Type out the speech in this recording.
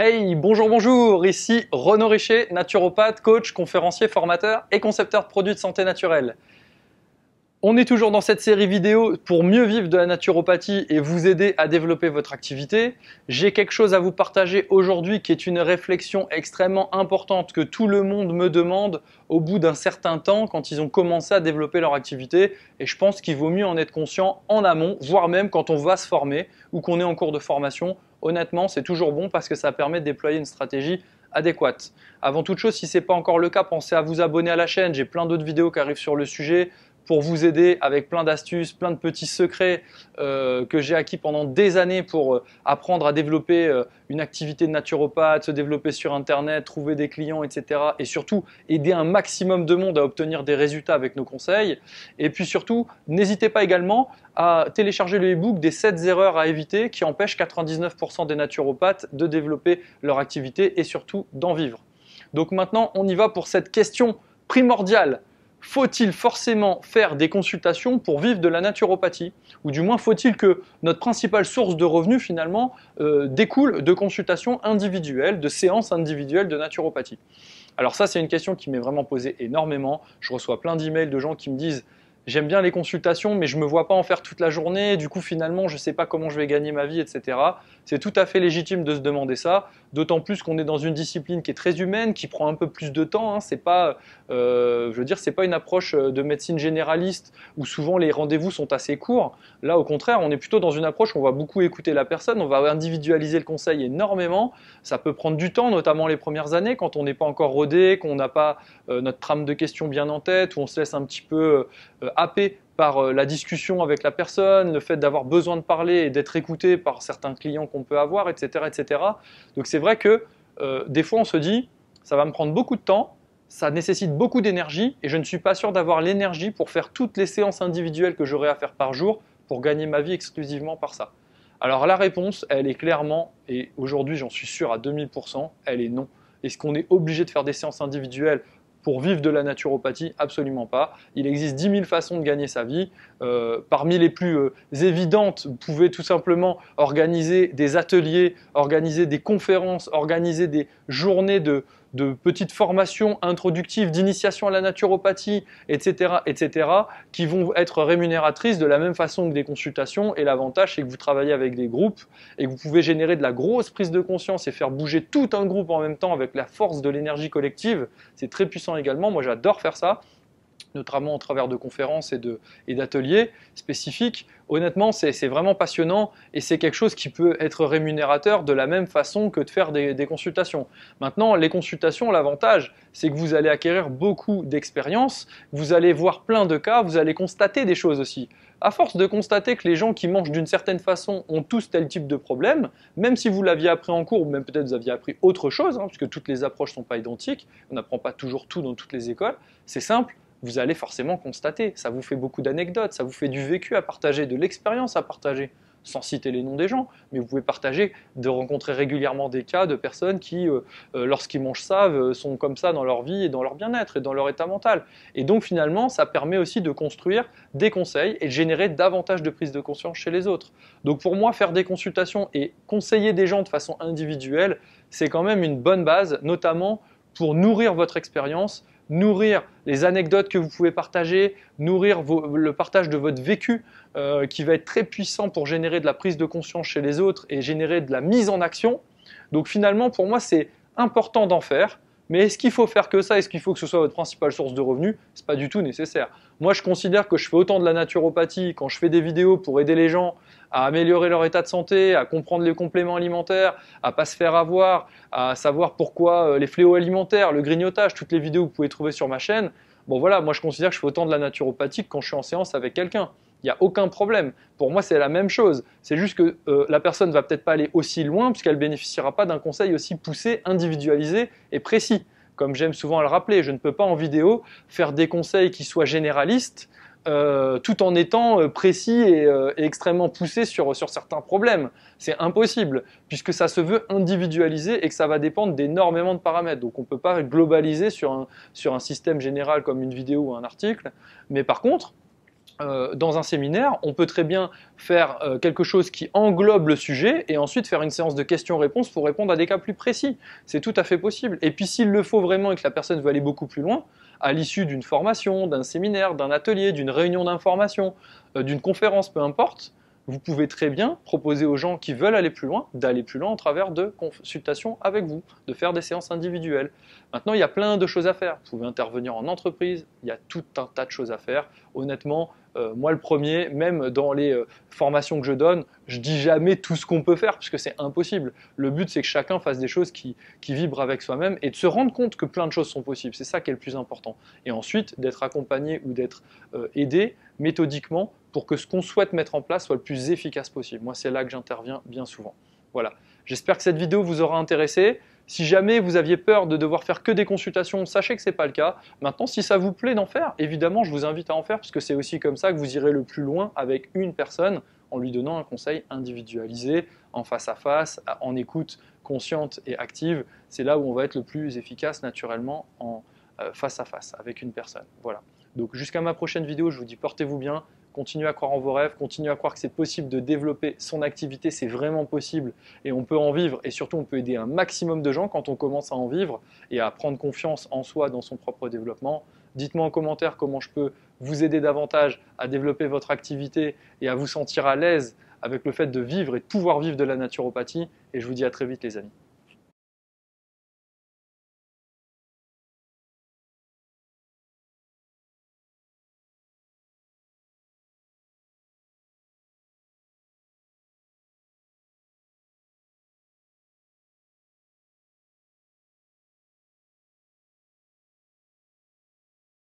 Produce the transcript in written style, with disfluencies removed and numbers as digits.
Hey, bonjour, ici Renaud Richer, naturopathe, coach, conférencier, formateur et concepteur de produits de santé naturelle. On est toujours dans cette série vidéo pour mieux vivre de la naturopathie et vous aider à développer votre activité. J'ai quelque chose à vous partager aujourd'hui qui est une réflexion extrêmement importante que tout le monde me demande au bout d'un certain temps quand ils ont commencé à développer leur activité. Et je pense qu'il vaut mieux en être conscient en amont, voire même quand on va se former ou qu'on est en cours de formation. Honnêtement, c'est toujours bon parce que ça permet de déployer une stratégie adéquate. Avant toute chose, si ce n'est pas encore le cas, pensez à vous abonner à la chaîne. J'ai plein d'autres vidéos qui arrivent sur le sujet pour vous aider avec plein d'astuces, plein de petits secrets que j'ai acquis pendant des années pour apprendre à développer une activité de naturopathe, se développer sur Internet, trouver des clients, etc. Et surtout, aider un maximum de monde à obtenir des résultats avec nos conseils. Et puis surtout, n'hésitez pas également à télécharger le e-book des 7 erreurs à éviter qui empêchent 99% des naturopathes de développer leur activité et surtout d'en vivre. Donc maintenant, on y va pour cette question primordiale. Faut-il forcément faire des consultations pour vivre de la naturopathie? Ou du moins, faut-il que notre principale source de revenus finalement découle de consultations individuelles, de séances individuelles de naturopathie? Alors ça, c'est une question qui m'est vraiment posée énormément. Je reçois plein d'emails de gens qui me disent j'aime bien les consultations, mais je ne me vois pas en faire toute la journée. Du coup, finalement, je ne sais pas comment je vais gagner ma vie, etc. C'est tout à fait légitime de se demander ça, d'autant plus qu'on est dans une discipline qui est très humaine, qui prend un peu plus de temps. Hein. C'est pas, je veux dire, c'est pas une approche de médecine généraliste où souvent les rendez-vous sont assez courts. Là, au contraire, on est plutôt dans une approche où on va beaucoup écouter la personne, on va individualiser le conseil énormément. Ça peut prendre du temps, notamment les premières années, quand on n'est pas encore rodé, qu'on n'a pas notre trame de questions bien en tête, où on se laisse un petit peu happé par la discussion avec la personne, le fait d'avoir besoin de parler et d'être écouté par certains clients qu'on peut avoir, etc. etc. Donc c'est vrai que des fois on se dit, ça va me prendre beaucoup de temps, ça nécessite beaucoup d'énergie et je ne suis pas sûr d'avoir l'énergie pour faire toutes les séances individuelles que j'aurai à faire par jour pour gagner ma vie exclusivement par ça. Alors la réponse, elle est clairement, et aujourd'hui j'en suis sûr à 2000%, elle est non. Est-ce qu'on est obligé de faire des séances individuelles pour vivre de la naturopathie? Absolument pas. Il existe 10 000 façons de gagner sa vie. Parmi les plus évidentes, vous pouvez tout simplement organiser des ateliers, organiser des conférences, organiser des journées de petites formations introductives, d'initiation à la naturopathie, etc., etc., qui vont être rémunératrices de la même façon que des consultations. Et l'avantage, c'est que vous travaillez avec des groupes et que vous pouvez générer de la grosse prise de conscience et faire bouger tout un groupe en même temps avec la force de l'énergie collective. C'est très puissant également. Moi, j'adore faire ça, notamment au travers de conférences et d'ateliers spécifiques. Honnêtement, c'est vraiment passionnant et c'est quelque chose qui peut être rémunérateur de la même façon que de faire des consultations. Maintenant, les consultations, l'avantage, c'est que vous allez acquérir beaucoup d'expérience, vous allez voir plein de cas, vous allez constater des choses aussi. À force de constater que les gens qui mangent d'une certaine façon ont tous tel type de problème, même si vous l'aviez appris en cours, ou même peut-être vous aviez appris autre chose, puisque toutes les approches ne sont pas identiques, on n'apprend pas toujours tout dans toutes les écoles, c'est simple, vous allez forcément constater. Ça vous fait beaucoup d'anecdotes, ça vous fait du vécu à partager, de l'expérience à partager, sans citer les noms des gens, mais vous pouvez partager, de rencontrer régulièrement des cas de personnes qui, lorsqu'ils mangent ça, sont comme ça dans leur vie et dans leur bien-être et dans leur état mental. Et donc finalement, ça permet aussi de construire des conseils et de générer davantage de prise de conscience chez les autres. Donc pour moi, faire des consultations et conseiller des gens de façon individuelle, c'est quand même une bonne base, notamment pour nourrir votre expérience, nourrir les anecdotes que vous pouvez partager, nourrir le partage de votre vécu qui va être très puissant pour générer de la prise de conscience chez les autres et générer de la mise en action. Donc finalement, pour moi, c'est important d'en faire. Mais est-ce qu'il faut faire que ça? Est-ce qu'il faut que ce soit votre principale source de revenus? Ce n'est pas du tout nécessaire. Moi, je considère que je fais autant de la naturopathie quand je fais des vidéos pour aider les gens à améliorer leur état de santé, à comprendre les compléments alimentaires, à ne pas se faire avoir, à savoir pourquoi les fléaux alimentaires, le grignotage, toutes les vidéos que vous pouvez trouver sur ma chaîne. Bon voilà, moi je considère que je fais autant de la naturopathie que quand je suis en séance avec quelqu'un. Il n'y a aucun problème. Pour moi, c'est la même chose. C'est juste que la personne ne va peut-être pas aller aussi loin puisqu'elle ne bénéficiera pas d'un conseil aussi poussé, individualisé et précis. Comme j'aime souvent le rappeler, je ne peux pas en vidéo faire des conseils qui soient généralistes tout en étant précis et extrêmement poussé sur certains problèmes. C'est impossible puisque ça se veut individualisé et que ça va dépendre d'énormément de paramètres. Donc on ne peut pas globaliser sur un système général comme une vidéo ou un article. Mais par contre, dans un séminaire, on peut très bien faire quelque chose qui englobe le sujet et ensuite faire une séance de questions-réponses pour répondre à des cas plus précis. C'est tout à fait possible. Et puis s'il le faut vraiment et que la personne veut aller beaucoup plus loin, à l'issue d'une formation, d'un séminaire, d'un atelier, d'une réunion d'information, d'une conférence, peu importe, vous pouvez très bien proposer aux gens qui veulent aller plus loin, d'aller plus loin au travers de consultations avec vous, de faire des séances individuelles. Maintenant, il y a plein de choses à faire. Vous pouvez intervenir en entreprise, il y a tout un tas de choses à faire. Honnêtement, moi le premier, même dans les formations que je donne, je dis jamais tout ce qu'on peut faire parce que c'est impossible. Le but, c'est que chacun fasse des choses qui vibrent avec soi-même et de se rendre compte que plein de choses sont possibles. C'est ça qui est le plus important. Et ensuite, d'être accompagné ou d'être aidé méthodiquement pour que ce qu'on souhaite mettre en place soit le plus efficace possible. Moi, c'est là que j'interviens bien souvent. Voilà. J'espère que cette vidéo vous aura intéressé. Si jamais vous aviez peur de devoir faire que des consultations, sachez que ce n'est pas le cas. Maintenant, si ça vous plaît d'en faire, évidemment, je vous invite à en faire parce que c'est aussi comme ça que vous irez le plus loin avec une personne en lui donnant un conseil individualisé, en face à face, en écoute consciente et active. C'est là où on va être le plus efficace naturellement en face à face avec une personne. Voilà. Donc jusqu'à ma prochaine vidéo, je vous dis portez-vous bien. Continuez à croire en vos rêves, continuez à croire que c'est possible de développer son activité, c'est vraiment possible et on peut en vivre et surtout on peut aider un maximum de gens quand on commence à en vivre et à prendre confiance en soi dans son propre développement. Dites-moi en commentaire comment je peux vous aider davantage à développer votre activité et à vous sentir à l'aise avec le fait de vivre et de pouvoir vivre de la naturopathie et je vous dis à très vite les amis.